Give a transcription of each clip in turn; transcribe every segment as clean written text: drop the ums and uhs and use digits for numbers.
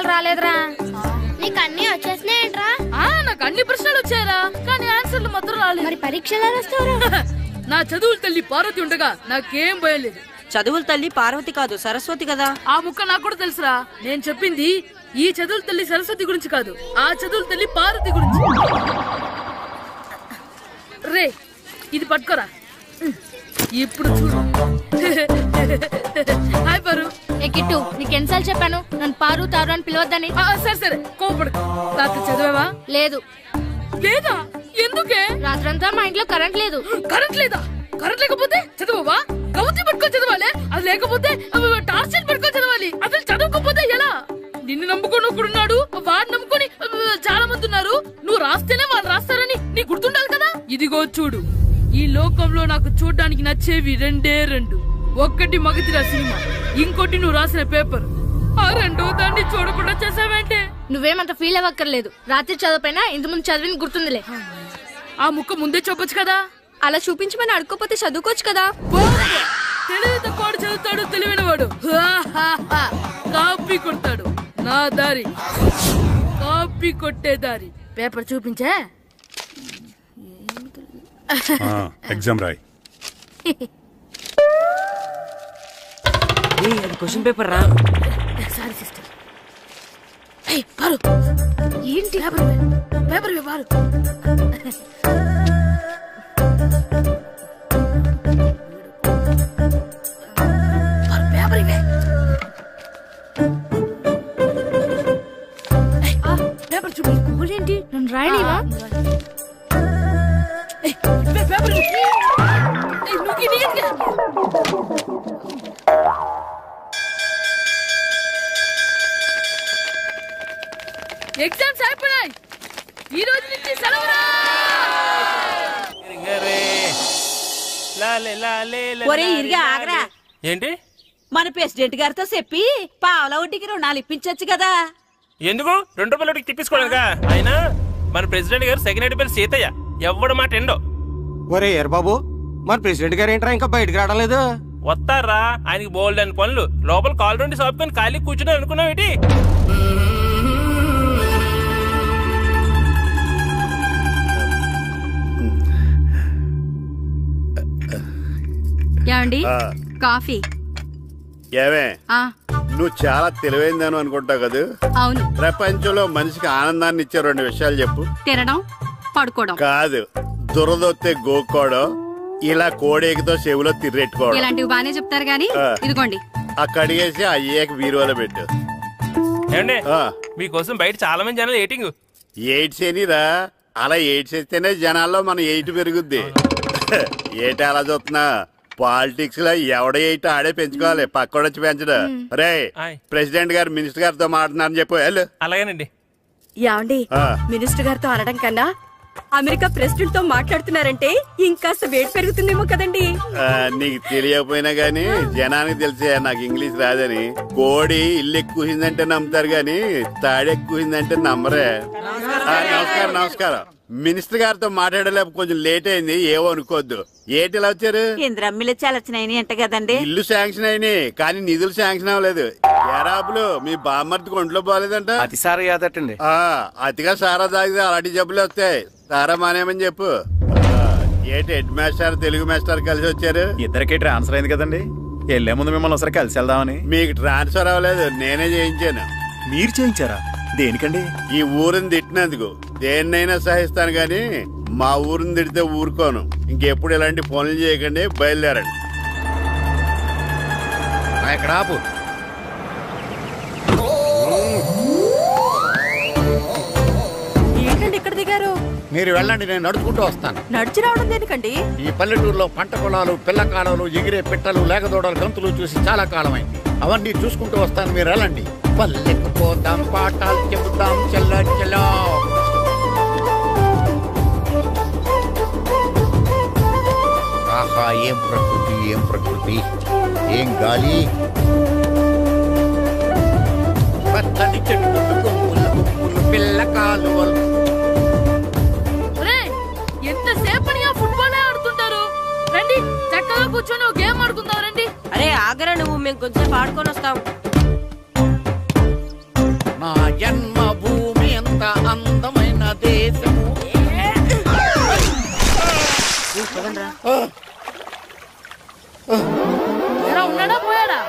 ప్రశ్నలు రాలేదురా. నీకు అన్ని వచ్చేసినాయంట్రా? నాకు అన్ని ప్రశ్నలు వచ్చాయరా, కానీ ఆన్సర్లు మాత్రం రాలేదు. మరి పరీక్షలు రాస్తావురా? నా చదువుల తల్లి పార్వతి ఉండగా నాకేం భయం లేదు. చదువుల తల్లి పార్వతి కాదు, సరస్వతి కదా. ఆ ముక్క నాకు కూడా తెలుసురా. నేను చెప్పింది ఈ చదువుల తల్లి సరస్వతి గురించి కాదు, ఆ చదువుల తల్లి పార్వతి గురించి. రే ఇది పట్టుకోరా, ఇప్పుడు చూడు. హాయ్ పారు. ఏ కిట్టు, నీకు ఎన్నిసార్లు చెప్పాను నన్ను పారు తారు అని పిలవద్దని? సరే సరే కోపడకు. రాత్రి చదివావా? లేదు. లేదా? ఎందుకే? రాత్రంతా మా ఇంట్లో కరెంట్ లేదు. కరెంట్ లేదా? కరెంట్ లేకపోతే చదవవా? కవిత పట్టుకొని చదవాలి. అది లేకపోతే టార్చర్ పట్టుకొని చదవాలి. అసలు చదవకపోతే ఎలా? నిన్ను నమ్ముకొని ఒకడున్నాడు, వాడు నమ్ముకొని చాలా మంది ఉన్నారు. నువ్వు రాస్తేనే వాళ్ళు రాస్తారని నీ గుర్తుండాలి కదా. ఇదిగో చూడు, ఈ లోకంలో నాకు చూడ్డానికి నచ్చేవి రెండే రెండు. ఒక్కటి మగతిరా సినిమా, ఇంకోటి నువ్వు రాసిన పేపర్. ఆ రెండో దాన్ని చూడకుండా చేసావేంటే? నువ్వేమంత ఫీల్ అవ్వక్కర్లేదు. రాత్రి చదవపోయినా ఇంత ముందు చదివిన గుర్తుందిలే. ఆ ముక్క ముందే చెప్పొచ్చు కదా. అలా చూపించమని అడుక్కోపోతే చదువుకోవచ్చు కదా. తెలివి తక్కువ చదువుతాడు, తెలివైన వాడు కాపీ కొడతాడు. నా దారి కాపీ కొట్టే దారి. పేపర్ చూపించే. ఎగ్జామ్ రాయి. అది క్వశ్చన్ పేపర్ రా. Sorry sister. పారు ఏంటి? పేపర్ పారు. పేపర్ ఇవే. పేపర్ చూపి. ఏంటి నన్ను రాయనివా? పేపర్ ఎగ్జామ్స్ అయిపోయాయి. ఈ రోజు నుంచి సెలవురా. ఆగరా. ఏంటి? మన ప్రెసిడెంట్ గారితో చెప్పి పావుల వడ్డీకి రుణాలు ఇప్పించచ్చు కదా. ఎందుకు? 2 రూపాయల వడ్డీకి తిప్పించుకోలేదుగా. అయినా మన ప్రెసిడెంట్ గారు సెకండ్ పేరు సీతయ్య ఎవ్వడు మాట ఎండో. ఒరే ఎర్ బాబు, మన ప్రెసిడెంట్ గారు ఏంట్రా ఇంకా బయటకు రావడం లేదు? వస్తారా, ఆయనకి బోల్డ్ అని పనులు. లోపల కాల్ నుండి సాపుకొని ఖాళీ కూర్చుని అనుకున్నావు ఏంటి? ఏమండి కాఫీ? ఏమే నువ్వు చాలా తెలివైందని అనుకుంటావు కదా. అవును. ప్రపంచంలో మనిషికి ఆనందాన్ని ఇచ్చే 2 విషయాలు చెప్పు. తినడం, పడుకోవడం. కాదు, దురదొత్తే గోక్కోవడం, ఇలా కోడేకితో చెవులో తిర్రెట్టుకోవడం. ఇలాంటివి బానే చెప్తారు గానీ ఇదిగోండి. అక్కడిగేసి అయ్యాక బీరువాలో పెట్టు. ఏమండి, మీకోసం బయట చాలా మంది జనాలు ఎయిటింగ్. ఎయిడ్స్ ఏనిరా? అలా ఎయిడ్స్ వేస్తేనే జనాల్లో మన ఎయిట్ పెరుగుద్ది. ఏటి అలా చూస్తున్నా? పాలిటిక్స్ లో ఎవడ ఎయిట్ ఆడే పెంచుకోవాలి, పక్కడొచ్చి పెంచడం. రే ప్రెసిడెంట్ గారు మినిస్టర్ గారితో మాట్లాడుతున్నారని చెప్పు. వెళ్ళు. అలాగేనండి. ఏమండి, మినిస్టర్ గారితో అనడం కన్నా అమెరికా ప్రెసిడెంట్ తో మాట్లాడుతున్నారంటే ఇంకాస్త వేడి పెరుగుతుందేమో కదండి. నీకు తెలియకపోయినా గానీ జనానికి తెలిసే నాకు ఇంగ్లీష్ రాదని. కోడి ఇల్లు ఎక్కువసిందంటే నమ్ముతారు గాని తాడెక్కువసిందంటే నమ్మరే. నమస్కారం. నమస్కారం. మినిస్టర్ గారితో మాట్లాడలేక కొంచెం లేట్ అయింది, ఏవో అనుకోవద్దు. ఏంటి ఇలా వచ్చారు? ఇంద్రమ్మిలు చాలచ్చినాయి అంట కదండి. ఇల్లు శాంక్షన్ అయినాయి కానీ నిధులు శాంక్షన్ అవ్వలేదు. ఎరాపులు మీ బామ్మర్తికి ఒంట్లో పోలేదంట. అతిసారా యాదటండి. అతిగా సారా తాగితే అలాంటి జబ్బులు వస్తాయి. సారా మానేమని చెప్పు. ఏంటి హెడ్ మాస్టర్ తెలుగు మాస్టర్ కలిసి వచ్చారు? ఇద్దరికి ట్రాన్స్ఫర్ అయింది కదండి. వెళ్లే ముందు మిమ్మల్ని ఒకసారి కలిసి వెళ్దామని. మీకు ట్రాన్స్ఫర్ అవ్వలేదు, నేనే చేయించాను. మీరు చేయించారా? దేనికండి? ఈ ఊరిని తిట్టినందుకు. దేన్నైనా సహిస్తాను గాని మా ఊరిని తిడితే ఊరుకోను. ఇంకెప్పుడు ఇలాంటి పనులు చేయకండి, బయలుదేరండి. ఇక్కడ ఆపు. ఏంటండి ఇక్కడ దిగారు? మీరు వెళ్ళండి, నేను నడుచుకుంటూ వస్తాను. నడిచి రావడం దేనికండి? ఈ పల్లెటూరులో పంట పొలాలు, పిల్ల కాలాలు, ఎగిరే పిట్టలు, లేకదోడలు, గంతులు చూసి చాలా కాలమైంది. అవన్నీ చూసుకుంటూ వస్తాను, మీరు వెళ్ళండి. పల్లెకు పోతాం, పాఠాలు చెబుతాం, చెల్లో చెల్లో. ఆహా, ఏం ప్రకృతి, ఏం ప్రకృతి, ఏం గాలి. పచ్చని చెట్లు, గుంపులు గుంపులు, పిల్ల కాలువలు. ఎంతసేపని ఫుట్బాల్ ఆడుతుంటారు? రండి చక్కగా కూర్చొని ఒక గేమ్ ఆడుకుందాం. రండి. అరే ఆగరా నువ్వు, మేము కొంచెం ఆడుకొని వస్తాం. నా జన్మభూమి ఎంత అందమైన దేశము. ఉన్నాడా పోయాడా?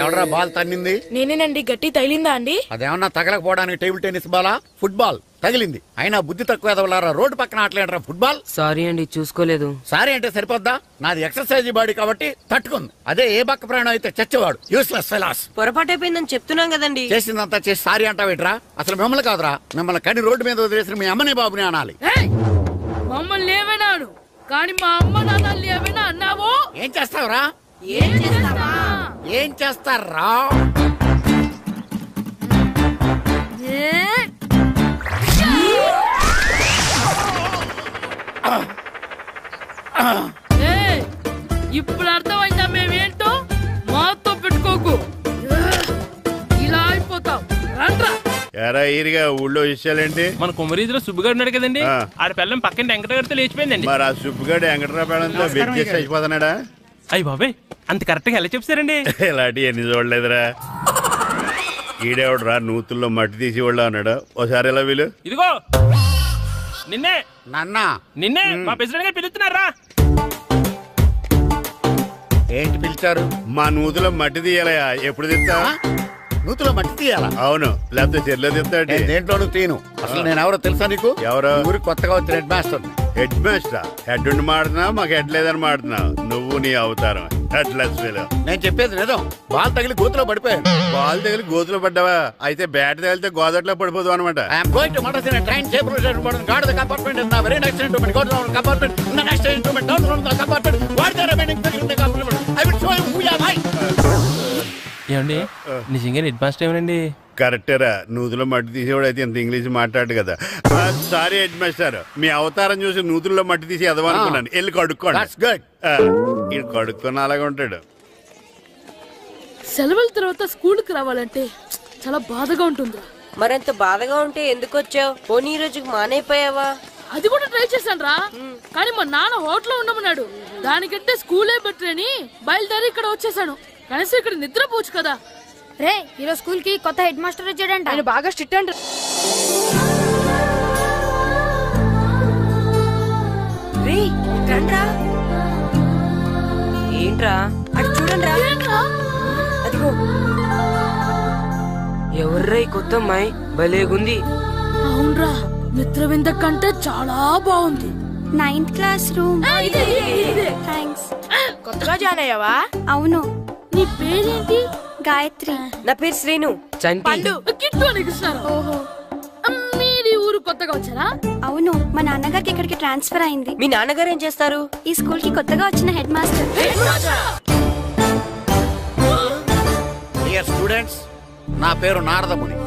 ఎవడరా బాల్ తన్నింది? నేనేనండి. గట్టి తగిలిందా అండి? అదేమన్నా తగలకపోవడానికి టేబుల్ టెన్నిస్ బాలా, ఫుట్బాల్ తగిలింది. అయినా బుద్ధి తక్కువ ఎదవలారా, రోడ్డు పక్కన ఆటలేడరా ఫుట్బాల్. సారీ అండి, చూసుకోలేదు. సారీ అంటే సరిపోద్దా? నాది ఎక్సర్సైజ్ బాడీ కాబట్టి తట్టుకుంది. అదే ఏ బక్క ప్రాణం అయితే చచ్చేవాడు. Useless fellas. పొరపాటు అయిపోయిందని చెప్తున్నాం కదండి. చేసిందంతా చేసి సారీ అంటావేట్రా? అసలు మిమ్మల్ని కాదురా, మిమ్మల్ని కని రోడ్డు మీద వదిలేసిన మీ అమ్మని బాబుని అనాలి. మమ్మల్ని ఏమైనాను కానీ మా అమ్మ నాన్నల్ని ఏమైనా అన్నావో ఏం చేస్తావురా? ఏం చేస్తారా? ఇప్పుడు అర్థమైందా మేమేంటో? మాతో పెట్టుకోకు, ఇలా అయిపోతాం. రండ్రా. ఎరా ఈరిగా ఊళ్ళో విషయాలేంటి? మన కుమరీజులో సుబ్బుగాడు ఉన్నాడు కదండి, ఆడ పిల్లం పక్కన వెంకటగారితో లేచిపోయిందండి. మరి ఆ సుబ్బుగాడు వెంకటరావు పేడంతో వెయిట్ చేసి అయిపోతున్నాడా? అయ్యి బాబాయ్, అంత కరెక్ట్ గా ఎలా చెప్తారండి? ఇలాంటి ఎన్ని చూడలేదురా. ఈడేవడరా నూతుల్లో మట్టి తీసి వాళ్ళు అన్నాడు. ఒకసారి ఎలా వీలు? ఇదిగో నిన్నే నిన్నే మా ప్రెసిడెంట్ గారు పిలుస్తున్నారా? ఏంటి పిలిచారు? మా నూతులో మట్టి తీయాలయా. ఎప్పుడు తీస్తా? నూతులో మట్టి తీయాలా? అవును, లేకపోతే చెర్లో తీస్తాడు. దేంట్లోనూ తీను. అసలు నేను ఎవరో తెలుసా నీకు? ఎవరో? ఊరికి కొత్తగా వచ్చిన head master. Head master? Head ఉండి మాడుతున్నావు, మాకు హెడ్ లేదని మాడుతున్నావు. నువ్వు నీ అవతారం హెడ్లెస్ ఫీల్. నేను చెప్పేది నిజం. బాల్ తగిలి గోతులో పడిపోయాను. బాల్ తగిలి గోతులో పడ్డావా? అయితే బ్యాట్ తగిలితే గోదట్లో పడిపోదు అనమాట. ఏమండి నిజంగా హెడ్ మాస్టర్ ఏమనండి? కరెక్టరా, నూతులో మట్టి తీసేవాడు అయితే ఇంత ఇంగ్లీష్ మాట్లాడు కదా. సారీ హెడ్ మాస్టర్, మీ అవతారం చూసి నూతుల్లో మట్టి తీసి ఎదవనుకున్నాను. వెళ్ళి కడుక్కోండి. ఇది కడుక్కొని అలాగే ఉంటాడు. సెలవుల తర్వాత స్కూల్కి రావాలంటే చాలా బాధగా ఉంటుంది. మరంత బాధగా ఉంటే ఎందుకు వచ్చావు? పోనీ ఈ రోజుకి మానైపోయావా? అది కూడా ట్రై చేశాను రా, కానీ మా నాన్న హోటల్లో ఉండమన్నాడు. దానికంటే స్కూలే బెటర్ అని బయలుదేరి ఇక్కడ వచ్చేసాను. కనీసం ఇక్కడ నిద్రపోవచ్చు కదా. రే, ఈరోజు స్కూల్ కి కొత్త హెడ్ మాస్టర్ వచ్చాడంట. ఆయన బాగా స్ట్రిక్ట్ అంట. ఏంట్రా అది? చూడండి, అదిగో ఎవర్రా ఈ కొత్త అమ్మాయి? భలేగుంది. అవునరా, మిత్రవింద కంటే చాలా బాగుంది. 9th class room. థ్యాంక్స్. కొత్తగా జాయిన్ అయ్యావా? అవును. నీ పేరేంటి? గాయత్రి. నా పేరు శ్రీను. పండు. కిట్టు అని కృష్ణారా. ఓహో, మీది ఊరు కొత్తగా వచ్చారా? అవును, మా నాన్నగారికి ఇక్కడికి ట్రాన్స్ఫర్ అయింది. మీ నాన్నగారు ఏం చేస్తారు? ఈ స్కూల్ కి కొత్తగా వచ్చిన హెడ్ మాస్టర్. డియర్ స్టూడెంట్స్, నా పేరు నారదముని.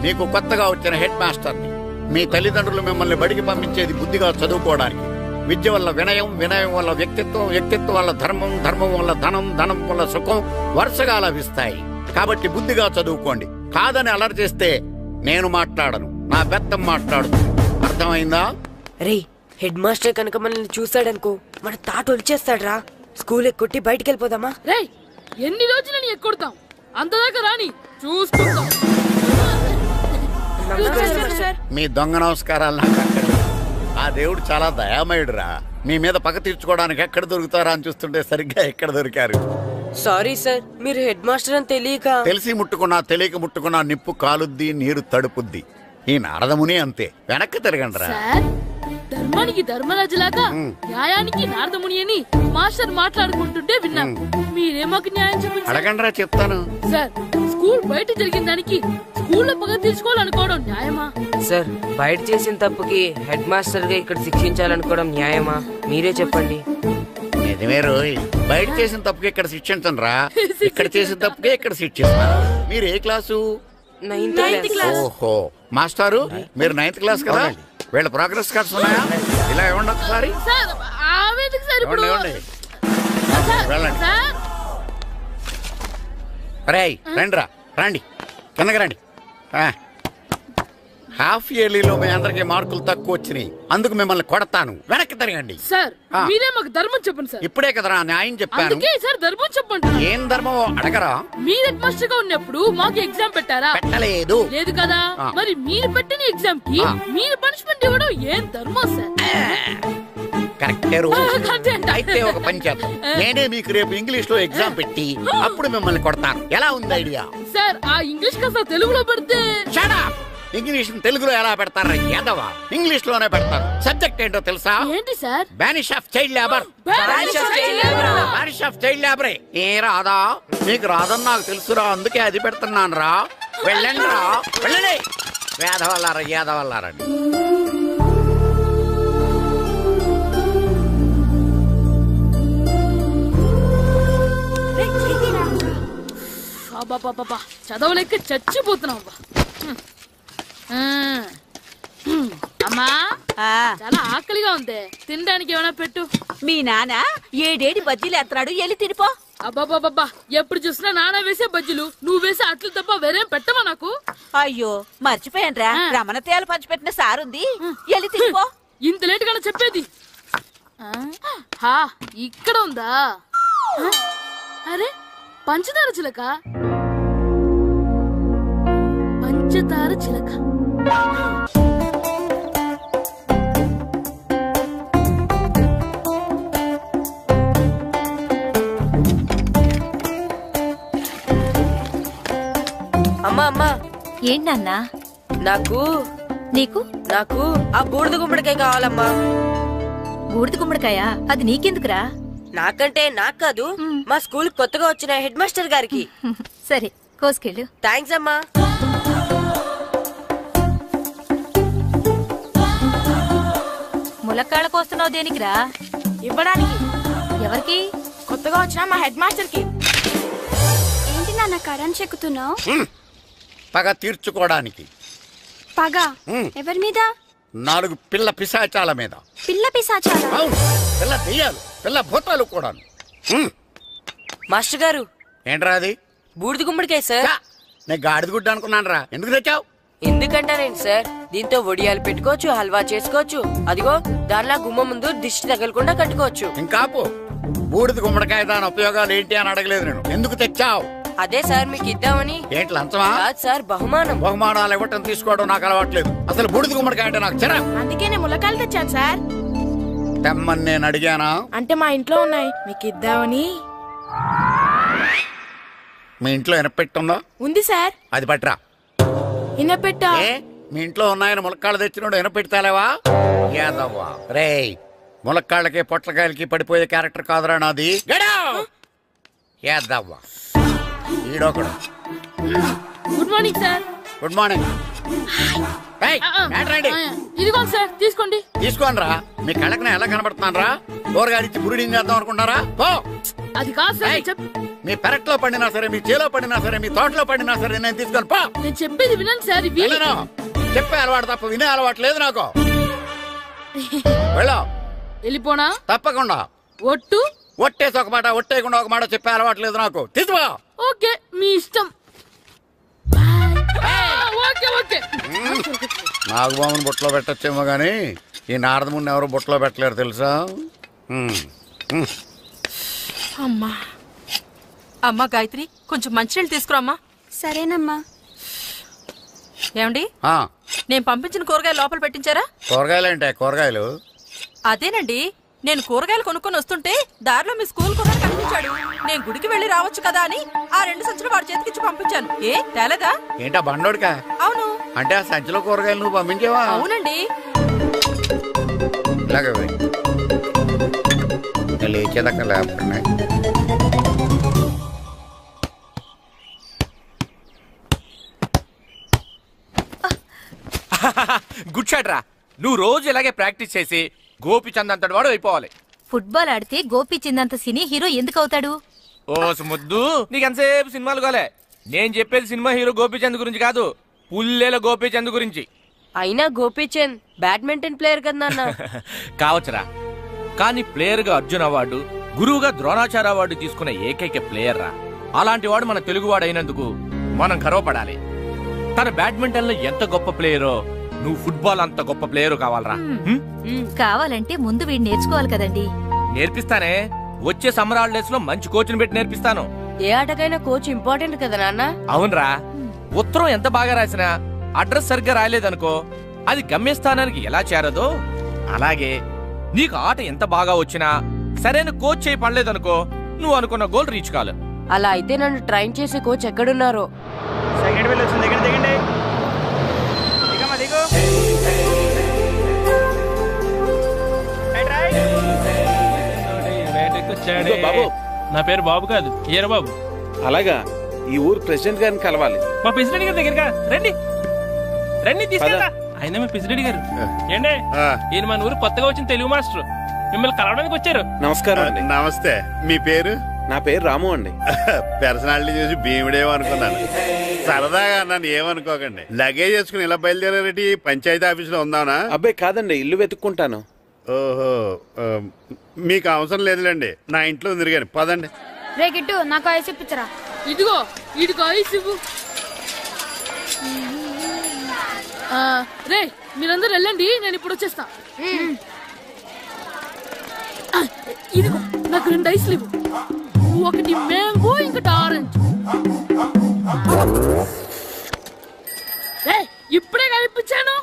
మీకు కొత్తగా వచ్చిన హెడ్ మాస్టర్ని. మీ తల్లిదండ్రులు మిమ్మల్ని బడికి పంపించేది బుద్ధిగా చదువుకోవడానికి. విద్య వల్ల వినయం, వినయం వల్ల వ్యక్తిత్వం, వ్యక్తిత్వం వల్ల ధర్మం, ధర్మం వల్ల ధనం, ధనం వల్ల సుఖం వరుసగా లభిస్తాయి. కాబట్టి బుద్ధిగా చదువుకోండి. కాదని అలర్ చేస్తే నేను మాట్లాడను, నా బెత్తం మాట్లాడుతుంది. అర్థమైందా? రే, హెడ్ మాస్టర్ కనుక మనల్ని చూసాడనుకో మన తాట వచ్చేస్తాడ్రా. స్కూల్ ఎక్కొట్టి బయటికి వెళ్ళిపోదామా? రే, ఎన్ని రోజులని ఎక్కొడతాం? అంతదాకా రాని చూసుకుంటాం. మీ దొంగ నమస్కారాలు నాకు అక్కర్లేదు. ఆ దేవుడు చాలా దయామయుడురా. మీ మీద పగ తీర్చుకోవడానికి ఎక్కడ దొరుకుతారా అని చూస్తుంటే సరిగ్గా ఎక్కడ దొరికారు. సారీ సార్, మీరు హెడ్ మాస్టర్ అని తెలియక. తెలిసి ముట్టుకున్నా తెలియక ముట్టుకున్నా నిప్పు కాలుద్ది, నీరు తడుపుద్ది. ఈ నారదముని అంతే. వెనక్కి తిరగండి రా. ధర్మానికి ధర్మరాజులాగా న్యాయానికి నారదముని అని మాస్టర్ మాట్లాడుకుంటుంటే విన్నాం. మీరే మాకు న్యాయం చెప్పండి. అడగండి రా, చెప్తాను. సార్, స్కూల్ బయట జరిగిన దానికి స్కూల్లో పగ తీర్చుకోవాలనుకోవడం న్యాయమా? సార్, బయట చేసిన తప్పుకి హెడ్ మాస్టర్ గా ఇక్కడ శిక్షించాలనుకోవడం న్యాయమా? మీరే చెప్పండి. నిజమే రోయ్, బయట చేసిన తప్పుకి ఇక్కడ శిక్షించను రా. ఇక్కడ చేసిన తప్పుకే ఇక్కడ శిక్షిస్తాను. మీరు ఏ క్లాసు? 9th class. ఓహో, మాస్టారు మీరు 9th క్లాస్ కదా? వీళ్ళ ప్రోగ్రెస్ కార్డ్స్ ఉన్నాయా? ఇలా ఇవ్వండి ఒకసారి. సార్, ఆవేదకు సార్ ఇప్పుడు వెళ్ళండి. రేయ్ రండి రా, రండి కిందకి రండి. హాఫ్ ఇయర్లీలో మీ అందరికి మార్కులు తక్కువ వచ్చినాయి, అందుకు మిమ్మల్ని కొడతాను. వెనక్కి తిరగండి. సార్ మీరే మాకు ధర్మం చెప్పండి సార్. ఇప్పుడే కదరా న్యాయం చెప్పాను. అందుకే సార్ ధర్మం చెప్పండి. ఏం ధర్మం అడగరా? మీరు హెడ్ మాస్టర్ గా ఉన్నప్పుడు మాకు ఎగ్జామ్ పెట్టారా? పెట్టలేదు. లేదు కదా. మరి మీరు పెట్టిన ఎగ్జామ్ కి మీరు పనిష్మెంట్ ఇవ్వడం ఏం ధర్మం సార్? కరెక్టే. అయితే ఒక పని చేద్దాం, నేనే మీకు రేపు ఇంగ్లీష్ లో ఎగ్జామ్ పెట్టి అప్పుడు మిమ్మల్ని కొడతాను. ఎలా ఉంది ఐడియా? సార్ ఆ ఇంగ్లీష్ కాస్త తెలుగులో పెడితే. ఇంగ్లీష్ తెలుగులో ఎలా పెడతారా యాదవా? ఇంగ్లీష్ లోనే పెడతారు. సబ్జెక్ట్ ఏంటో తెలుసా? ఏంటి sir? Banish of child labour. Banish of child లేబరే. ఏ రాదా? మీకు రాదని నాకు తెలుసురా, అందుకే అది పెడుతున్నాను రా. వెళ్ళండి రా, వెళ్ళండి. వేదవల్లారా యాదవల్లారండి. చదవలేక చచ్చిపోతున్నాం. అమ్మా చాలా ఆకలిగా ఉంది, తినడానికి ఏమైనా పెట్టు. మీ నాన్న ఏడేడి బజ్జీలు ఎత్తాడు, వెళ్ళి తినిపో. అబ్బాబాబా ఎప్పుడు చూసినా నాన్న వేసే బజ్జీలు, నువ్వు వేసే అట్లు తప్ప వేరేం పెట్టవా నాకు? అయ్యో మర్చిపోయానురా, రమణ తేలు పంచిపెట్టిన సారుంది, వెళ్ళి తినిపో. ఇంత లేట్ గా చెప్పేది. ఇక్కడ ఉందా? అరే పంచదార చిలక, పంచదార చిలక. అమ్మా అమ్మా. ఏంటన్నా? నాకు నీకు నాకు ఆ బూడిద గుమ్మడికాయ కావాలమ్మా. బూడిద గుమ్మడికాయ? అది నీకెందుకురా? నాకంటే నాకు కాదు, మా స్కూల్ కొత్తగా వచ్చిన హెడ్ మాస్టర్ గారికి. సరే కోసుకెళ్ళు. థ్యాంక్స్ అమ్మా. ములక్కాళ్ళ కోస్తున్నావు దేనికిరా? ఇవ్వడానికి. ఎవరికి? కొత్తగా వచ్చిన మా హెడ్ మాస్టర్ కి. ఏంటి నాన్న కరెంట్ చెక్కుతున్నావు? పగ తీర్చుకోవడానికి. పగ ఎవరి మీద? 4 పిల్ల పిశాచాల మీద. పిల్ల పిశాచాల? పిల్ల దెయ్యాలు, పిల్ల భూతాలు కూడా. మాస్టర్ గారు. ఏంట్రా అది? బూడిద గుమ్మడికాయ సార్. నేను గాడిద గుడ్డ అనుకున్నాను రా. ఎందుకు తెచ్చావు? ఎందుకంటారేంటి సార్, దీంతో వడియాలు పెట్టుకోవచ్చు, హల్వా చేసుకోవచ్చు. అదిగో దానిలా గుమ్మ ముందు దిష్టి తగలకుండా కట్టుకోవచ్చు. ఇంకాపు బూడిద గుమ్మడికాయ దాని ఉపయోగాలు ఏంటి అని అడగలేదు నేను. ఎందుకు తెచ్చావు? అదే సార్ మీకు ఇద్దామని. ఏంటి లంచమా? కాదు సార్, బహుమానం. బహుమానాలు ఇవ్వటం తీసుకోవడం నాకు అలవాట్లేదు. అసలు బూడిద గుమ్మడికాయ అంటే నాకు చిరా. అందుకే నేను ములకాయలు తెచ్చాను సార్. తెమ్మని నేను అడిగానా? అంటే మా ఇంట్లో ఉన్నాయి, మీకు ఇద్దామని. మీ ఇంట్లో ఎనపెట్టుందా? ఉంది సార్. అది పట్రా. ఇనపెట్టా? మీ ఇంట్లో ఉన్నాయని ములక్కాళ్ళు తెచ్చినోడు ఎనపెడతాలేవా? యాదవ్వా రే, ములక్కాళ్ళకి పొట్లకాయలకి పడిపోయే క్యారెక్టర్ కాదురా నాది. యాదవ్వా ఈడొకడు. Good morning sir. Good morning. ఇదిగోండి సార్, తీసుకోండి. తీసుకోండి రా. మీ కళ్ళకి నేను ఎలా కనబడుతున్నాను రా? కూరగాయలిచ్చి బురిడింగ్ చేద్దాం అనుకుంటారా? అది కాదు సార్. మీ పెరట్లో పండినా సరే, మీ చేలో పండినా సరే, మీ తోటలో పండినా సరే నేను తీసుకొని పో. నేను చెప్పేది వినండి సార్. చెప్పే అలవాటు తప్ప వినే అలవాటు లేదు నాకు. వెళ్ళా. వెళ్ళిపోనా? తప్పకుండా. ఒట్టు? ఒట్టేసి ఒక మాట, ఒట్టేయకుండా ఒక మాట చెప్పే అలవాటు లేదు నాకు. తీసుకో. ఓకే మీ ఇష్టం. నాగబాబుని బుట్టలో పెట్టచ్చేమో గానీ ఈ నారదముని ఎవరు బుట్టలో పెట్టలేరు తెలుసా? అమ్మా అమ్మా గాయత్రి, కొంచెం మంచినీళ్ళు తీసుకురామ్మా. సరేనమ్మా. ఏమండి, నేను పంపించిన కూరగాయలు లోపల పెట్టించారా? కూరగాయలు ఏంటే? కూరగాయలు అదేనండి, నేను కూరగాయలు కొనుక్కొని వస్తుంటే దారిలో మీ స్కూల్ కుర్రాడు కనిపించాడు. నేను గుడికి వెళ్లి రావచ్చు కదా అని ఆ 2 సంచులు వాడి చేతికిచ్చి పంపించాను. ఏ తేలేదా? ఏంటా బండోడికా? అవును. అంటే ఆ సంచిలో కూరగాయలు నువ్వు పంపించావా? అవునండి. ఇలాగే లేచేదాకా లేకపోతున్నాయి. గుడ్ షాట్ రా. నువ్వు రోజు ఇలాగే ప్రాక్టీస్ చేసి గోపిచంద్ అంతటి వాడు అయిపోవాలి. ఫుట్బాల్ ఆడితే గోపిచంద్ అంత సినీ హీరో ఎందుకు అవుతాడు? ఓ ముద్దు, నీకెంతసేపు సినిమాలు కాలే. నేను చెప్పేది సినిమా హీరో గోపిచంద్ గురించి కాదు, పుల్లెల గోపిచంద్ గురించి. అయినా గోపిచంద్ బ్యాడ్మింటన్ ప్లేయర్ కదా నాన్న. కావచ్చురా, కానీ ప్లేయర్ గా అర్జున్ అవార్డు, గురువుగా ద్రోణాచార్య అవార్డు తీసుకున్న ఏకైక ప్లేయర్ రా. అలాంటి వాడు మన తెలుగువాడు అయినందుకు మనం గర్వపడాలి. తన బ్యాడ్మింటన్ లో ఎంత గొప్ప ప్లేయరో నువ్వు ఫుట్బాల్ అంత గొప్ప ప్లేయర్ కావాలరా. కావాలంటే ముందు వీడు నేర్చుకోవాలి కదండి. నేర్పిస్తానే. వచ్చే సమ్మర్ హాలిడేస్ లో మంచి కోచ్ని పెట్టి నేర్పిస్తాను. ఏ ఆటకైనా కోచ్ ఇంపార్టెంట్ కదా నాన్న. అవునరా. ఉత్తరం ఎంత బాగా రాసినా అడ్రస్ సరిగ్గా రాయలేదనుకో అది గమ్యస్థానానికి ఎలా చేరదో అలాగే నీకు ఆట ఎంత బాగా వచ్చినా సరైన కోచ్ చేయి పడలేదనుకో నువ్వు అనుకున్న గోల్ రీచ్ కాదు. అలా అయితే నన్ను ట్రైన్ చేసే కోచ్ ఎక్కడున్నారో. సెకండ్ బిల్ వచ్చింది, దిగండి. బాబు నా పేరు బాబు కాదు ఈర బాబు. అలాగా, ఈ ఊరు ప్రెసిడెంట్ గారిని కలవాలి. మా ప్రెసిడెంట్ గారి దగ్గరగా రండి రండి తీసుకెళ్తా. ఆయన మా ప్రెసిడెంట్ గారు ఏండే ఈయన మన ఊరు కొత్తగా వచ్చిన తెలుగు మాస్టర్ మిమ్మల్ని కలవడానికి వచ్చారు. నమస్కారం అండి. నమస్తే. మీ పేరు? నా పేరు రాము అండి. పర్సనాలిటీ చూసి భీముడేమో అనుకున్నాను. సరదాగా నన్ను ఏమనుకోకండి. లగేజ్ చేసుకుని ఇలా బయలుదేరేటి పంచాయతీ ఆఫీసులో ఉందానా? అబ్బాయి కాదండి, ఇల్లు వెతుక్కుంటాను. ఓహో, మీకు అవసరం లేదులేండి, నా ఇంట్లో ఉంది కానీ పదండి. రే గిట్టు నాకు ఐస్ ఇప్పించరా. ఇదిగో ఇదిగో ఐస్ ఇవ్వు. రే మీరందరూ వెళ్ళండి, నేను ఇప్పుడు వచ్చేస్తా. ఇదిగో నాకు 2 ఐస్లు ఇవ్వు. ఒకటి మ్యాంగో ఇంకటి ఆరెంజ్. ఇప్పుడే కనిపించాను.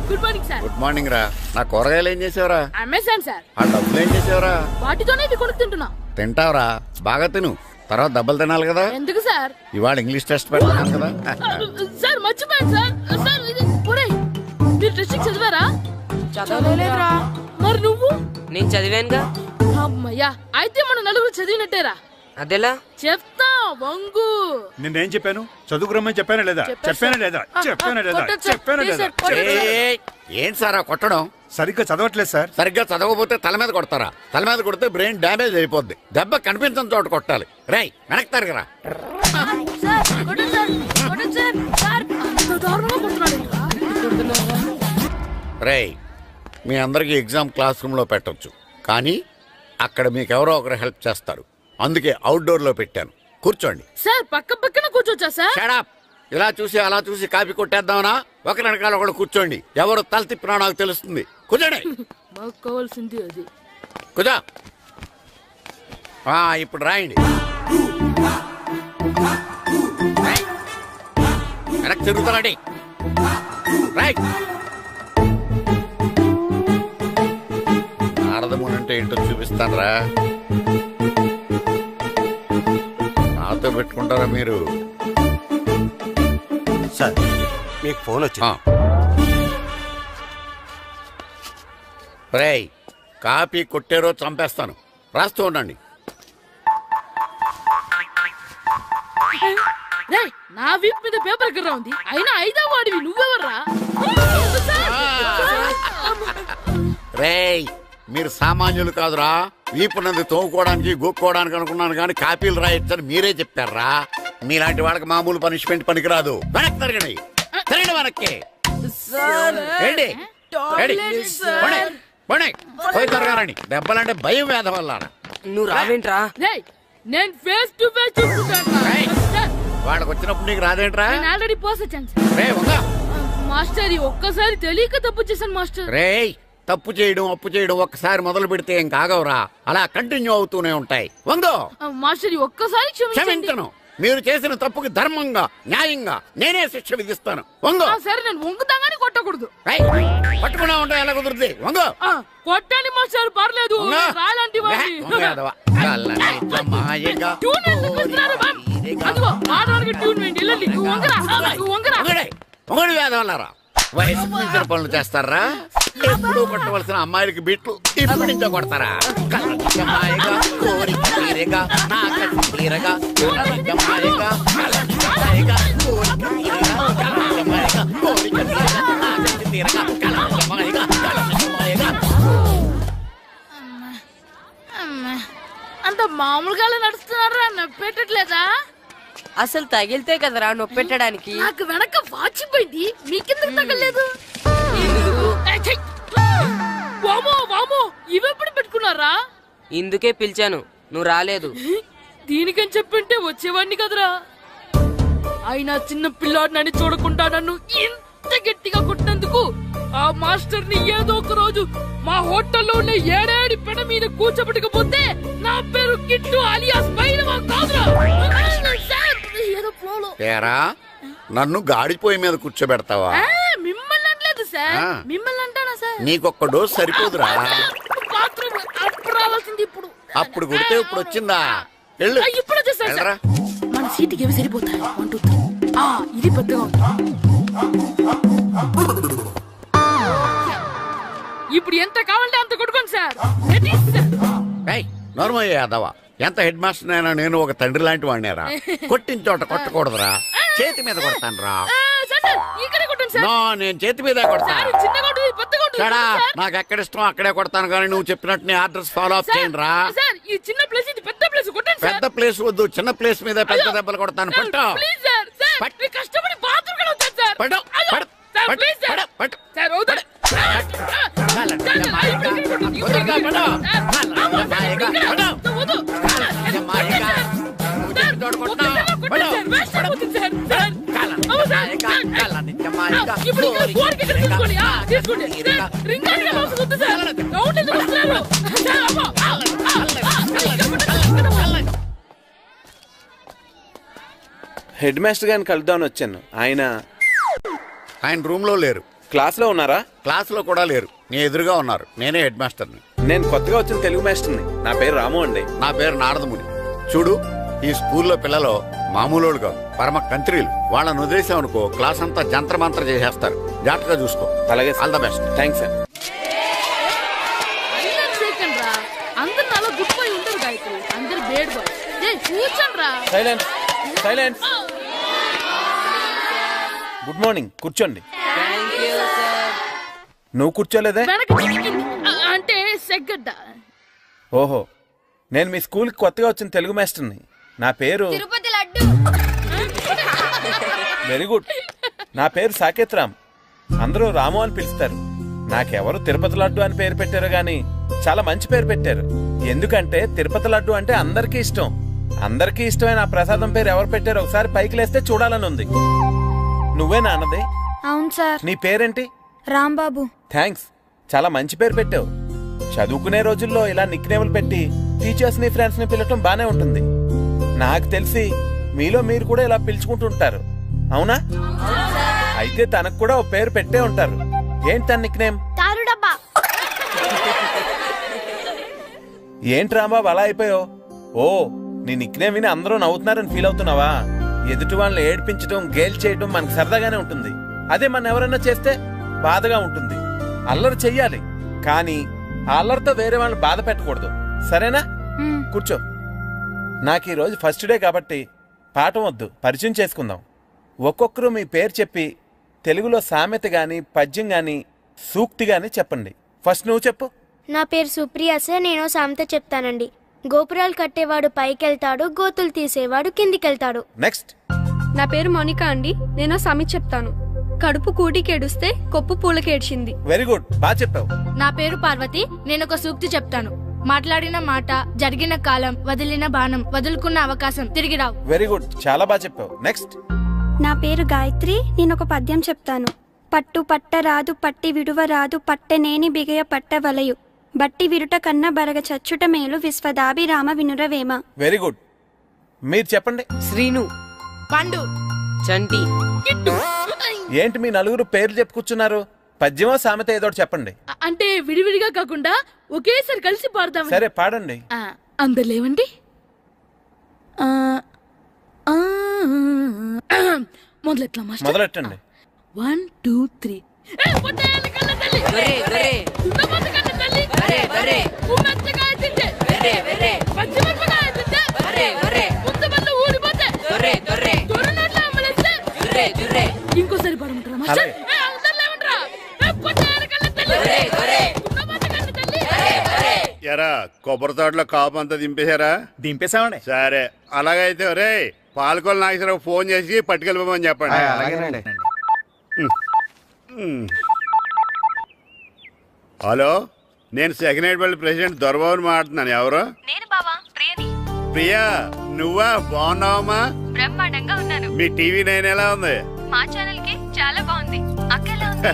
Good morning sir. Good morning రా. నా కూరగాయలు ఏం చేసావురా? Amazon sir. ఆ డబ్బులు ఏం చేసావురా? వాటితోనే ఇది కొనుక్కు తింటున్నా. తింటావురా, బాగా తిను. తర్వాత దెబ్బలు తినాలి కదా. ఎందుకు సార్? ఇవాళ ఇంగ్లీష్ టెస్ట్ పెడతాను కదా. సార్ మర్చిపోయాను సార్. సార్ ఇది మీరు టెస్టింగ్ చదివారా? చదవలేదురా. మరి నువ్వు? నేను చదివానుగా. అమ్మయ్యా, అయితే మనం నలుగురు చదివినట్టేరా. అదెలా? చెప్తా వంగు. నిన్నేం చెప్పాను? చదువుకురమ్మని చెప్పానా లేదా? చెప్పానా లేదా? ఏంటి సార్ కొట్టడం? సరిగ్గా చదవట్లేదు సార్. సరిగ్గా చదవకపోతే తల మీద కొడతారా? తల మీద కొడితే బ్రెయిన్ డ్యామేజ్ అయిపోద్ది. దెబ్బ కనిపించిన చోట కొట్టాలి. రై వెనక్కి తరగరా. రై మీ అందరికి ఎగ్జామ్ క్లాస్ రూమ్ లో పెట్టొచ్చు, కానీ అక్కడ మీకు ఎవరో ఒకరు హెల్ప్ చేస్తారు. అందుకే అవుట్డోర్ లో పెట్టాను. కూర్చోండి. సార్ పక్క పక్కన కూర్చోచ్చా సార్? Shut up. ఇలా చూసి అలా చూసి కాపీ కొట్టేద్దామనా? ఒకరి వెనకాల ఒకడు కూర్చోండి. ఎవరు తల తిప్పినా నాకు తెలుస్తుంది. కూర్చోండి. మాకు కావాల్సింది అది. కూర్చో. ఇప్పుడు రాయండి. వెనక్కి తిరుగుతానండి. రాయ్. నారదముని అంటే ఏంటో చూపిస్తాను రా. నాతో పెట్టుకుంటారా మీరు? సార్ మీకు ఫోన్ వచ్చింది. రేయ్ కాపీ కొట్టారో చంపేస్తాను. రాస్తూ ఉండండి. నా వీప్ మీద పేపర్ ఎక్కడ ఉంది? అయినా 5వ వాడివి నువ్వెవర్రా? రేయ్ మీరు సామాన్యులు కాదురా. వీపునంది తోముకోవడానికి గోక్కోవడానికి అనుకున్నాను, కానీ కాపీలు రాయొచ్చని మీరే చెప్పారా. మీలాంటి వాళ్ళకి మామూలు పనిష్మెంట్ పనికిరాదు. వెనక్కి తిరగండి. తిరగండి వెనక్కి. పోయి తిరగారండి. దెబ్బలంటే భయం వేద వల్ల. నువ్వు రావేంట్రా? నేను ఫేస్ టు ఫేస్ చూసుకుంటాను. వాళ్ళకి వచ్చినప్పుడు నీకు రాదేంట్రా? నేను ఆల్రెడీ పోస్ వచ్చాను మాస్టర్. ఒక్కసారి తెలియక తప్పు చేశాను మాస్టర్. రేయ్ తప్పు చేయడం అప్పు చేయడం ఒక్కసారి మొదలు పెడితే ఏం కాగవరా. అలా కంటిన్యూ అవుతూనే ఉంటాయి. వందో మాస్టర్ ఒక్కసారి క్షమించను. మీరు చేసిన తప్పుకి ధర్మంగా న్యాయంగా నేనే శిక్ష విధిస్తాను. వందో. సరే నేను వంగుతాగానే కొట్టకూడదు. పట్టుకున్నా ఉంటా ఎలా కుదురుతుంది. వందో. కొట్టండి మాస్టర్ పర్లేదు. రాలాంటి మొగడు వేదవల్లారా. వయసు మించిన పనులు చేస్తారా? ఎప్పుడు కొట్టవలసిన అమ్మాయిలకి బిట్లు ఇప్పుడు నుంచో కొడతారా? కలజమాయగా కోరిక తీరగా నా కసి తీరగా కలజమాయగా కలజమాయగా కోరిక తీరగా కలజమాయగా కోరిక తీరగా నా కసి తీరగా కలజమాయగా కలజమాయగా. అంత మామూలుగా నడుస్తున్నారా? నొప్పెట్టట్లేదా? అసలు తగిలితే కదరా నొప్పెట్టడానికి. నాకు వెనక వాచిపోయింది, మీకెందుకు తగలేదు? వామో వామో ఇవెప్పుడు పెట్టుకున్నారా? ఇందుకే పిలిచాను, నువ్వు రాలేదు. దీనికని చెప్పింటే వచ్చేవాడిని కదరా. అయినా చిన్న పిల్లాడు నన్ను చూడకుండా నన్ను ఇంత అంత గట్టిగా కొట్టినందుకు ఆ మాస్టర్ ని ఏదో ఒక రోజు మా హోటల్లో ఉన్న ఏడేడి పెడ మీద కూర్చోబెట్టకపోతే నా పేరు కిట్టు అలియాస్ బైరవా కాదురా. తేరా నన్ను గాడిపోయి మీద కూర్చోబెడతావా? మిమ్మల్ని అనలేదు సార్, మిమ్మల్ని అంటానా సార్? నీకొక్క డోస్ సరిపోదురా. బాత్రూమ్ అప్పుడు రావాల్సింది ఇప్పుడు. అప్పుడు కొడితే ఇప్పుడు వచ్చిందా? వెళ్ళు. ఇప్పుడు వచ్చేసారు సార్. మన సీటుకి ఏమి సరిపోతాయి? 1 2 3. ఇది పెద్దగా ఉంది. ఇప్పుడు ఎంత కావాలంటే అంత కొట్టుకోండి సార్. నోర్మయ్య యాదవ, ఎంత హెడ్ మాస్టర్ అయినా నేను ఒక తండ్రి లాంటి వాడినేరా. కొట్టిన చోట కొట్టకూడదురా, చేతి మీద కొడతాను రా. నేను చేతి మీద కొడతాను. నాకు ఎక్కడ ఇష్టం అక్కడే కొడతాను, కానీ నువ్వు చెప్పినట్టు నీ ఆర్డర్స్ ఫాలో అప్ చేయండి రా. పెద్ద ప్లేస్ వద్దు, చిన్న ప్లేస్ మీద పెద్ద దెబ్బలు కొడతాను. పట్టు హెడ్ మాస్టర్ గారిని కలుద్దామని వచ్చాను. ఆయన రూమ్ లో లేరు. క్లాస్ లో ఉన్నారా? క్లాస్ లో కూడా లేరు, నీ ఎదురుగా ఉన్నారు. నేనే హెడ్ మాస్టర్ని. నేను కొత్తగా వచ్చిన తెలుగు మాస్టర్ని. నా పేరు రాము అండి. నా పేరు నారదముని. చూడు, ఈ స్కూల్లో పిల్లలు మామూలు కాదు, పరమ కంత్రీలు. వాళ్ళని వదిలేసామనుకో క్లాస్ అంతా జంత్ర మంత్ర చేసేస్తారు. జాగ్రత్తగా చూసుకో. అలాగే, all the best. Thanks sir. Silence, silence. Good morning. కూర్చోండి. నువ్వు కూర్చోలేదే? అంటే సెగ్గడ్డ. ఓహో, నేను మీ స్కూల్కి కొత్తగా వచ్చిన తెలుగు మాస్టర్ని. నా పేరు వెరీ గుడ్. నా పేరు సాకేత్ రామ్. అందరూ రాము అని పిలుస్తారు. నాకెవరు తిరుపతి లడ్డు అని పేరు పెట్టారు గాని చాలా మంచి పేరు పెట్టారు. ఎందుకంటే తిరుపతి లడ్డు అంటే అందరికీ ఇష్టం. అందరికీ ఇష్టమైన ఆ ప్రసాదం పేరు ఎవరు పెట్టారు ఒకసారి పైకి లేస్తే చూడాలని ఉంది. నువ్వేనా అన్నది? అవును సార్. నీ పేరేంటి? రాంబాబు. థ్యాంక్స్, చాలా మంచి పేరు పెట్టావు. చదువుకునే రోజుల్లో ఇలా నిక్నేములు పెట్టి టీచర్స్ ని ఫ్రెండ్స్ ని పిలవటం బానే ఉంటుంది. నాకు తెలిసి మీలో మీరు కూడా ఇలా పిలుచుకుంటుంటారు, అవునా? అయితే తనకు కూడా ఓ పేరు పెట్టే ఉంటారు. ఏంటి తన నిక్నేమ్? ఏంటి రాంబాబు అలా అయిపోయావు? ఓ, నీ నిక్నేమ్ విని అందరూ నవ్వుతున్నారని ఫీల్ అవుతున్నావా? ఎదుటి వాళ్ళని ఏడ్పించడం, గేల్ చేయడం మనకు సరదాగానే ఉంటుంది. అదే మన ఎవరన్నా చేస్తే బాధగా ఉంటుంది. అల్లరి చెయ్యాలి, కానీ ఆ అల్లరితో వేరే వాళ్ళని బాధ పెట్టకూడదు. సరేనా? కూర్చో. నాకు ఈరోజు ఫస్ట్ డే కాబట్టి పాఠం వద్దు, పరిచయం చేసుకుందాం. ఒక్కొక్కరు మీ పేరు చెప్పి తెలుగులో సామెత గాని, పద్యం గాని, సూక్తి గాని చెప్పండి. ఫస్ట్ నువ్వు చెప్పు. నా పేరు సుప్రియ సార్. నేను సామెత చెప్తానండి. గోపురాలు కట్టేవాడు పైకెళ్తాడు, గోతులు తీసేవాడు కిందికెళ్తాడు. నెక్స్ట్. నా పేరు మోనికా అండి. నేను సామెత చెప్తాను. కడుపు కూటికేడుస్తే కొప్పు పూలకేడ్చింది. వెరీ గుడ్, బాగా చెప్పావు. నా పేరు పార్వతి. నేను ఒక సూక్తి చెప్తాను. మాట్లాడిన మాట, జరిగిన కాలం, వదిలిన బాణం, వదులుకున్న అవకాశం తిరిగి రావు. వెరీ గుడ్, చాలా బాగా చెప్పావు. నెక్స్ట్. నా పేరు గాయత్రి. నేను ఒక పద్యం చెప్తాను. పట్టు పట్ట రాదు, పట్టి విడువ రాదు, పట్టెనేని బిగయ పట్ట వలయు, బట్టి విరుట కన్న బరగ చచ్చుట మేలు, విశ్వదాభిరామ వినురవేమ. Very good. మీరు చెప్పండి. శ్రీను, పండు, చంటి. ఏంటి మీ నలుగురు పేర్లు చెప్పుకూర్చున్నారు? పద్యమో సామెత ఏదో చెప్పండి. అంటే విడివిడిగా కాకుండా ఒకేసారి కలిసి పాడదాం. సరే, పాడండి. అందరు లేవండి. మొదలెట్టండి. 1 2 3. ఇంకోసారి పడమంటారా? ఎరా కొబ్బరి తోటలో కాపు అంతా దింపేశారా? దింపేశామండి. సరే, అలాగైతే రే పాలకొల నాగేశ్వరరావు ఫోన్ చేసి పట్టుకెళ్ళిపోమని చెప్పండి. హలో, నేను సెకండ్ హెడ్ వాళ్ళ ప్రెసిడెంట్ దొరబాబుని మాట్లాడుతున్నాను. ఎవరు? ప్రియా, నువ్వా? బాగున్నావమ్మా? బ్రహ్మాండంగా ఉన్నాను. మీ టీవీ 9 ఎలా ఉంది? మా ఛానల్ కి చాలా బాగుంది. అక్క ఎలా ఉంది?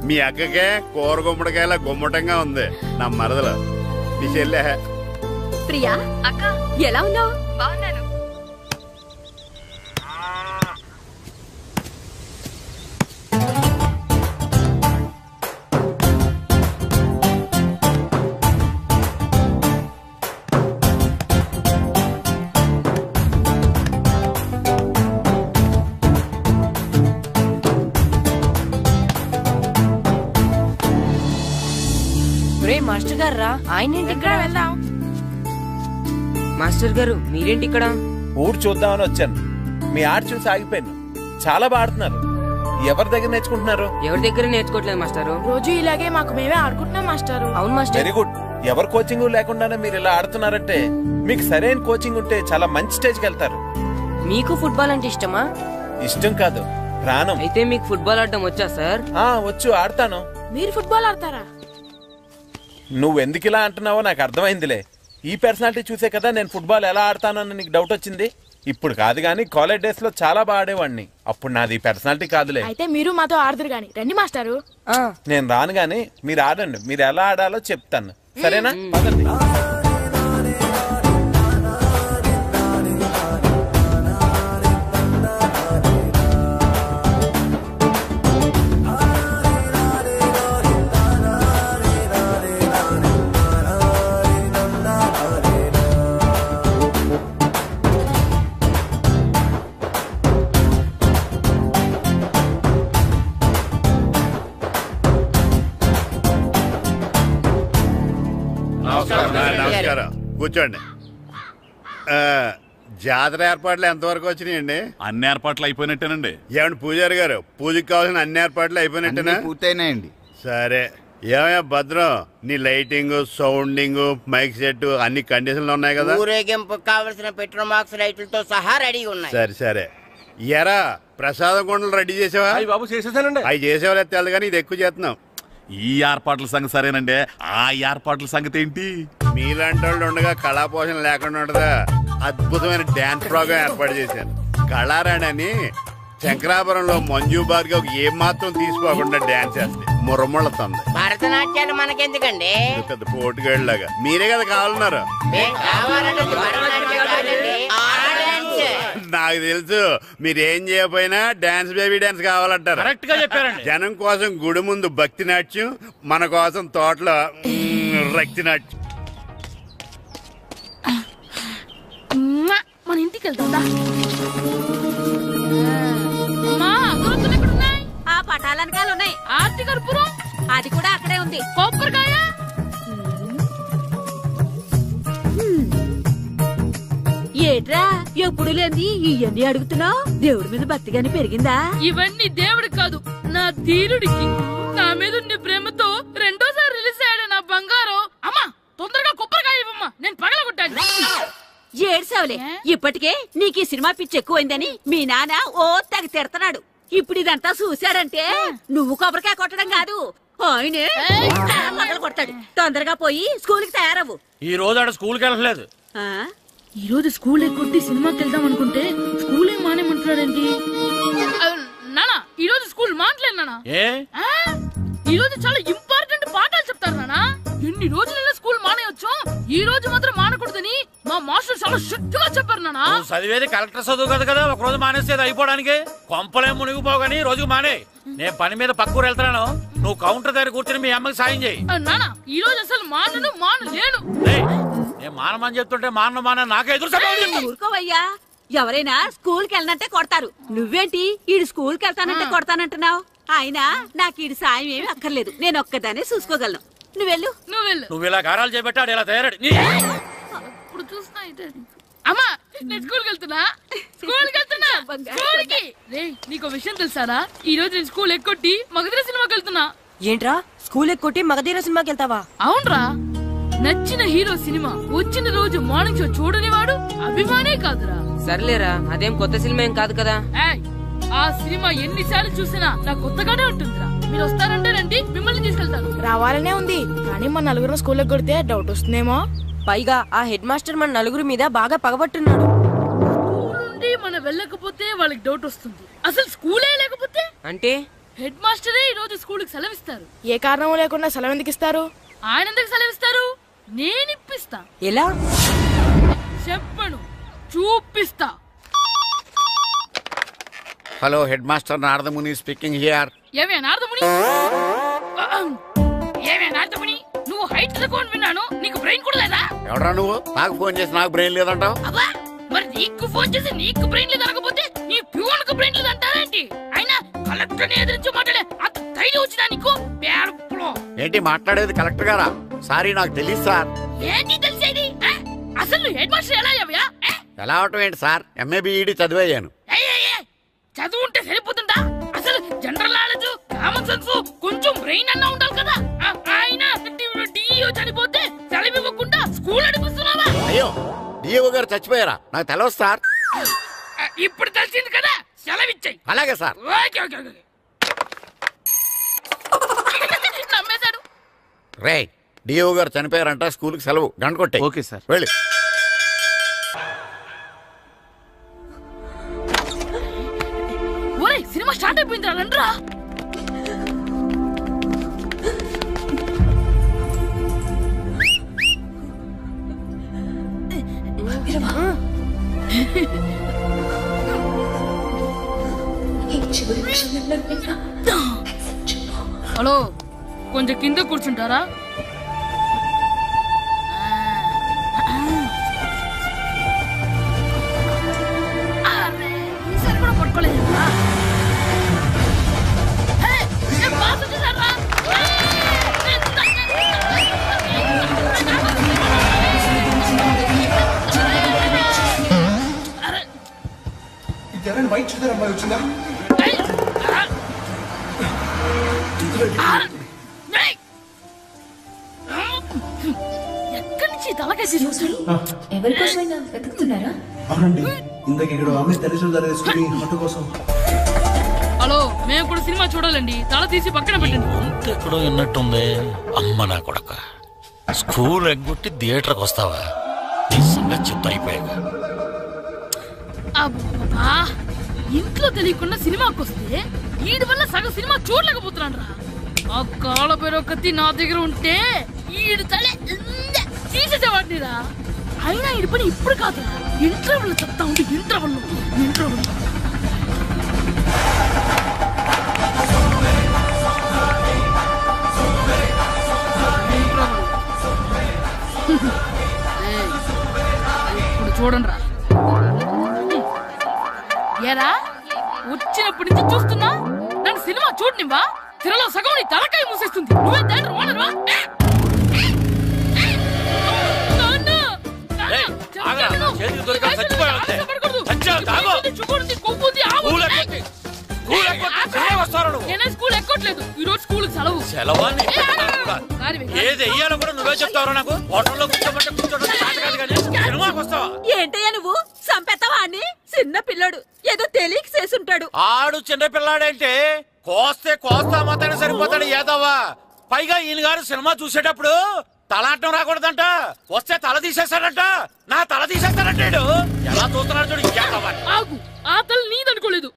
మీ అక్కకే కూర గుమ్మడికాయల గుమ్మటంగా ఉంది. నా మరదలు మీ చెల్లె. ప్రియా అక్క ఎలా ఉన్నావు? బాగున్నాను. మాస్టర్ గారు రా. ఆయన ఇక్కడ వెళ్దాం. మాస్టర్ గారు మీరేంటి ఇక్కడ? ఊరు చూద్దామని వచ్చాను. మీ ఆట చూసి ఆగిపోయాను. చాలా బాగా ఆడుతున్నారు. ఎవరి దగ్గర నేర్చుకుంటున్నారు? ఎవరి దగ్గర నేర్చుకోవట్లేదు మాస్టారు. రోజు ఇలాగే మాకు మేమే ఆడుకుంటున్నాం మాస్టారు. అవును మాస్టర్. Very good. ఎవరు కోచింగ్ లేకుండానే మీరు ఇలా ఆడుతున్నారంటే మీకు సరైన కోచింగ్ ఉంటే చాలా మంచి స్టేజ్కి వెళ్తారు. మీకు ఫుట్బాల్ అంటే ఇష్టమా? ఇష్టం కాదు, ప్రాణం. అయితే మీకు ఫుట్బాల్ ఆడడం వచ్చా సార్? వచ్చు, ఆడతాను. మీరు ఫుట్బాల్ ఆడతారా? నువ్వెందుకు ఇలా అంటున్నావో నాకు అర్థమైందిలే. ఈ పర్సనాలిటీ చూసే కదా నేను ఫుట్బాల్ ఎలా ఆడతానని నీకు డౌట్ వచ్చింది. ఇప్పుడు కాదు గానీ కాలేజ్ డేస్ లో చాలా బాగా ఆడేవాడిని. అప్పుడు నాది పర్సనాలిటీ కాదులే. అయితే మీరు మాతో ఆడదురు గాని రండి మాస్టారు. నేను రాను గానీ మీరు ఆడండి. మీరు ఎలా ఆడాలో చెప్తాను, సరేనా? పదండి. నమస్కారం, కూర్చోండి. జాతర ఏర్పాట్లు ఎంతవరకు వచ్చినాయండి? అన్ని ఏర్పాట్లు అయిపోయినట్టేనండి. ఏమండి పూజారి గారు, పూజకి కావాల్సిన అన్ని ఏర్పాట్లు అయిపోయినట్టేనా? పూర్తయినాయండి. సరే. ఏమయ్యా భద్రం, నీ లైటింగ్, సౌండింగ్, మైక్ సెట్ అన్ని కండిషన్లు ఉన్నాయి కదా? ఊరేగింపు కావలసిన పెట్రోల్ మార్క్స్ లైట్లతో సహా రెడీ ఉన్నాయి. సరే. ఎరా ప్రసాదం కొండలు రెడీ చేసావా? బాబు చేసేసానండి. అవి చేసేవాళ్ళు తెలు కానీ ఇది ఎక్కువ చేస్తున్నాం. ఈ ఏర్పాట్ల సంగతి సరేనండి, ఆ ఏర్పాట్ల సంగతి ఏంటి? మీలాంటి వాళ్ళు ఉండగా కళాపోషణ లేకుండా ఉండదా? అద్భుతమైన డాన్స్ ప్రోగ్రామ్ ఏర్పాటు చేశాను. కళారాణి అని శంకరాపురంలో మంజు భార్గవ్ ఏం మాత్రం తీసుకోకుండా డాన్స్ చేస్తే మురముళ్ళతుంది. భరతనాట్యాలు మనకెందుకండి? పెద్ద పోటుగాళ్ళలాగా మీరే కదా కావాలన్నారు. నాకు తెలుసు మీరేం చేయకపోయినా డాన్స్ బేబీ డాన్స్ కావాలంటారు. కరెక్ట్ గా చెప్పారండి. జనం కోసం గుడి ముందు భక్తి నాట్యం, మన కోసం తోటలో రక్తి నాట్యం. మన ఇంటికి వెళ్తుందా? ఆ పటాలనకాలు ఉన్నాయి. ఆర్తి కర్పూరం అది కూడా అక్కడే ఉంది. కొబ్బరికాయ ఏట్రా ఎప్పుడు లేని ఇవన్నీ అడుగుతున్నావు? దేవుడి మీద భక్తిగాని పెరిగిందా? ఇవన్నీ దేవుడికి కాదు, నా ధీరుడికి. నా మీద ఉన్న ప్రేమతో రెండోసారి రిలీజ్ అయ్యాడు నా బంగారం. అమ్మా తొందరగా కొబ్బరికాయ ఇవ్వమ్మా, నేను పగలగొట్టాను. ఏడ్సావులే, ఇప్పటికే నీకు ఈ సినిమా పిచ్చి ఎక్కువైందని మీ నాన్న ఓ తెగ తిడతాడు. ఇప్పుడు ఇదంతా చూశాడంటే నువ్వు కొబ్బరికాయ కొట్టడం కాదు, ఆయనే పగలు కొడతాడు. తొందరగా పోయి స్కూల్ కి తయారవు. ఈ రోజు ఆడ స్కూల్కి వెళ్ళలేదు. ఈ రోజు స్కూల్ ఎక్కొట్టి సినిమాకి వెళ్దాం అనుకుంటే స్కూల్ ఏం మానేమంటున్నాడండి? నానా ఈ రోజు స్కూల్ మానట్లేదు నానా. ఈ రోజు చాలా ఇంపార్టెంట్ పాఠాలు చెప్తారు నానా. ఎన్ని రోజులైనా స్కూల్ మానేయొచ్చు, ఈ రోజు మాత్రం మానకూడదని మా మాస్టర్ చాలా స్ట్రిక్ట్ గా చెప్పారు నానా. చదివేది కలెక్టర్ చదువు కదా కదా, ఒక రోజు మానేసేది అయిపోవడానికి. కొంపలే మునిగిపోగాని రోజుకు మానే. నేను పని మీద పక్కూరు వెళ్తాను, నువ్వు కౌంటర్ దగ్గర కూర్చొని మీ అమ్మకి సాయం చేయి. నానా ఈ రోజు అసలు మానలేను. నేను మానమని చెప్తుంటే మాన నాకే ఎదురు. ఊరుకోవయ్యా, ఎవరైనా స్కూల్ కి వెళ్ళనంటే కొడతారు. నువ్వేంటి ఈడు స్కూల్ కి వెళ్తానంటే కొడతానంటున్నావు? అయినా నాకు ఈడు సాయం ఏమి అక్కర్లేదు, నేను ఒక్కదానే చూసుకోగలను. నువ్వెళ్ళు. నువ్వు ఇలా గారాలు చేపెట్టాడు ఇలా తయారడు. ఇప్పుడు చూస్తా అమ్మా, నేను స్కూల్కి వెళ్తున్నా. స్కూల్కి నీకు విషయం తెలుసారా? ఈ రోజు నేను స్కూల్ ఎక్కొట్టి మగధీర సినిమాకి వెళ్తున్నా. ఏంట్రా స్కూల్ ఎక్కొట్టి మగధీర సినిమాకి వెళ్తావా? అవునరా, నచ్చిన హీరో సినిమా వచ్చిన రోజు మార్నింగ్ షో చూడని వాడు అభిమానే కాదురా. సర్లేరా, అదేం కొత్త సినిమా ఏం కాదు కదా. ఆ సినిమా ఎన్నిసార్లు చూసినా నాకు కొత్తగానే ఉంటుందిరా. మీరు వస్తారంటే రండి, మిమ్మల్ని తీసుకెళ్తాను. రావాలనే ఉంది కానీ మన నలుగురు స్కూల్ కొడితే డౌట్ వస్తుందేమో. పైగా ఆ హెడ్ మాస్టర్ మన నలుగురు మీద బాగా పగబట్టున్నాడు. స్కూల్ నుండి మన వెళ్ళకపోతే వాళ్ళకి డౌట్ వస్తుంది. అసలు స్కూలే లేకపోతే అంటే హెడ్ మాస్టరే ఈ రోజు స్కూల్కి సెలవిస్తారు. ఏ కారణం లేకుండా సెలవు ఎందుకు ఇస్తారు? ఆయన ఎందుకు సెలవిస్తారు? నేను ఇప్పిస్తా. ఎలా చెప్పను, చూపిస్తా. Hello head master Naradamuni speaking here. ఏమే నారదముని, ఏమే నారదముని, నువ్వు హైట్ తక్కువ విన్నాను, నీకు బ్రెయిన్ కూడా లేదా? ఎవరా నువ్వు? నాకు ఫోన్ చేసి నాకు బ్రెయిన్ లేదంటావు? అబ్బా, మరి నీకు ఫోన్ చేసి నీకు బ్రెయిన్ లేదు అనకపోతే నీ ప్యూన్ కు బ్రెయిన్ లేదు అంటారేంటి? అయినా కలెక్టర్ ని ఎదిరించి మాట్లాడే అంత ధైర్యం వచ్చినా నీకు? ఏంటి మాట్లాడేది కలెక్టర్ గారా? సారీ నాకు తెలియదు సార్. ఏంటి తెలిసేది? అసలు నువ్వు హెడ్ మాస్టర్ ఎలా అయ్యావా? ఎలా అవటం ఏంటి సార్? MA B Ed చదివయ్యాను. చదువు ఉంటే సరిపోతుందా? అసలు జనరల్ నాలెడ్జ్, కామన్ సెన్స్, కొంచెం బ్రెయిన్ అన్నా ఉండాలి కదా. ఆయన డిఇఓ చనిపోతే సెలవు ఇవ్వకుండా స్కూల్ నడిపిస్తున్నావా? అయ్యో, డిఓ గారు చచ్చిపోయారా? నాకు తెలియదు సార్. ఇప్పుడు తెలిసింది కదా, సెలవు ఇచ్చాయి. అలాగే సార్. నమ్మేశాడు. రే, డిఓ గారు చనిపోయారంట, స్కూల్కి సెలవు. గంట కొట్టే. Okay sir. వెళ్ళి. ఓయ్, సినిమా స్టార్ట్ అయిపోయింది రండ్రా. హలో, కొంచెం కింద కూర్చుంటారా? ఈసారి కూడా పట్టుకోలేదు. వైట్ చూద్దరు అమ్మాయి వచ్చిందా? ఎక్కడి నుంచి తలకేసి చూస్తాడు? ఎవరికోసమైనా వెతుకుతున్నారా? అవునండి, ఇందాక ఇక్కడ అమ్మాయి తల్లిదండ్రులు ధరేసుకుని ఆటో కోసం. హలో, మేము కూడా సినిమా చూడాలండి. తల తీసి పక్కన పెట్టండి. ఎక్కడో విన్నట్టుంది. అమ్మ నా కొడక, స్కూల్ ఎగ్గొట్టి థియేటర్కి వస్తావా? నీ సంగతి చెప్తా అయిపోయాక. అబ్బా, ఇంట్లో తెలియకుండా సినిమాకి వస్తే వీడి వల్ల సగం సినిమా చూడలేకపోతున్నాను రా. ఆ కాళ్ళ పేరొకటి నా దగ్గర ఉంటే ఈడు తలే తీసేసేవాడిని రా. అయినా ఈడి పని ఇప్పుడు కాదురా, ఇంటర్వెల్ చెప్తా ఉంటే ఇంటర్వెల్. ఇప్పుడు చూడండి రా. ఏరా, వచ్చినప్పటి నుంచి చూస్తున్నా, నన్ను సినిమా చూడనివ్వా? తిరలో సగం నీ తలకాయ మూసేస్తుంది. నువ్వే థియేటర్ ఓనర్వా? స్కూల్ ఎక్కట్లేదు, ఈ రోజు స్కూల్ సెలవు. ఏది వెయ్యాలో కూడా నువ్వే చెప్తావు. నాకు హోటల్లో కూర్చోబట్టే కూర్చోడం కాదు కానీ సినిమాకి వస్తావా? ఏంటయ్యా నువ్వు? సంపెత్తవా అని? చిన్న పిల్లడు ఏదో తెలియక చేసుంటాడు. ఆడు చిన్న పిల్లాడంటే కోస్తే కోస్తా మాత్రమే సరిపోతాడు ఏదవ్వా. పైగా ఈయన గారు సినిమా చూసేటప్పుడు తలాటం రాకూడదంట, వస్తే తల తీసేస్తాడంట. నా తల తీసేస్తాడంటాడు. ఎలా చూస్తున్నాడు చూడు. ఆగు, ఆ తల నీదనుకోలేదు.